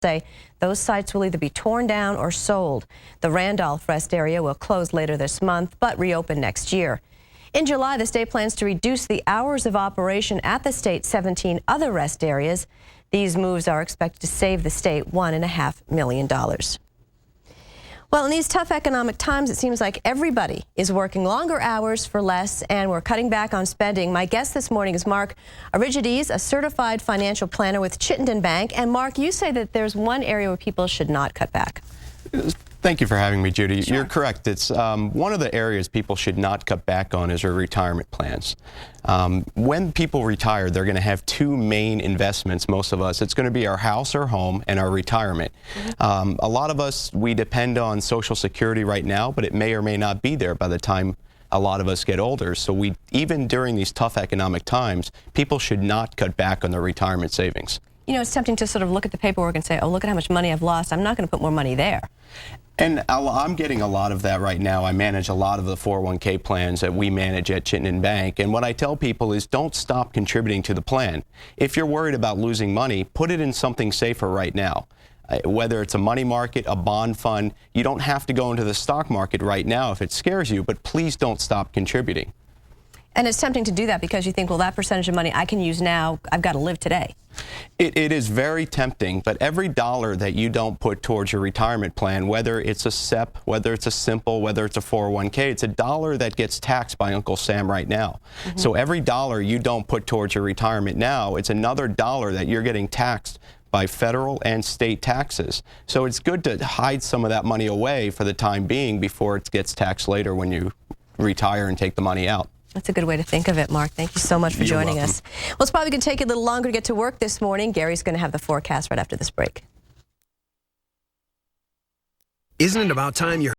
say those sites will either be torn down or sold. The Randolph rest area will close later this month, but reopen next year. In July, the state plans to reduce the hours of operation at the state's 17 other rest areas. These moves are expected to save the state $1.5 million. Well, in these tough economic times, it seems like everybody is working longer hours for less, and we're cutting back on spending. My guest this morning is Mark Aridgides, a certified financial planner with Chittenden Bank. And Mark, you say that there's one area where people should not cut back. Thank you for having me, Judy. Sure. You're correct. It's one of the areas people should not cut back on is their retirement plans. When people retire, they're going to have two main investments, most of us. It's going to be our house or home and our retirement. A lot of us, we depend on Social Security right now, but it may or may not be there by the time a lot of us get older. So even during these tough economic times, people should not cut back on their retirement savings. You know, it's tempting to sort of look at the paperwork and say, oh, look at how much money I've lost. I'm not going to put more money there. And I'm getting a lot of that right now. I manage a lot of the 401k plans that we manage at Chittenden Bank. And what I tell people is don't stop contributing to the plan. If you're worried about losing money, put it in something safer right now. Whether it's a money market, a bond fund, you don't have to go into the stock market right now if it scares you, but please don't stop contributing. And it's tempting to do that because you think, well, that percentage of money I can use now, I've got to live today. It is very tempting, but every dollar that you don't put towards your retirement plan, whether it's a SEP, whether it's a simple, whether it's a 401k, it's a dollar that gets taxed by Uncle Sam right now. So every dollar you don't put towards your retirement now, it's another dollar that you're getting taxed by federal and state taxes. So it's good to hide some of that money away for the time being before it gets taxed later when you retire and take the money out. That's a good way to think of it, Mark. Thank you so much for joining us. Well, it's probably going to take you a little longer to get to work this morning. Gary's going to have the forecast right after this break. Isn't it about time you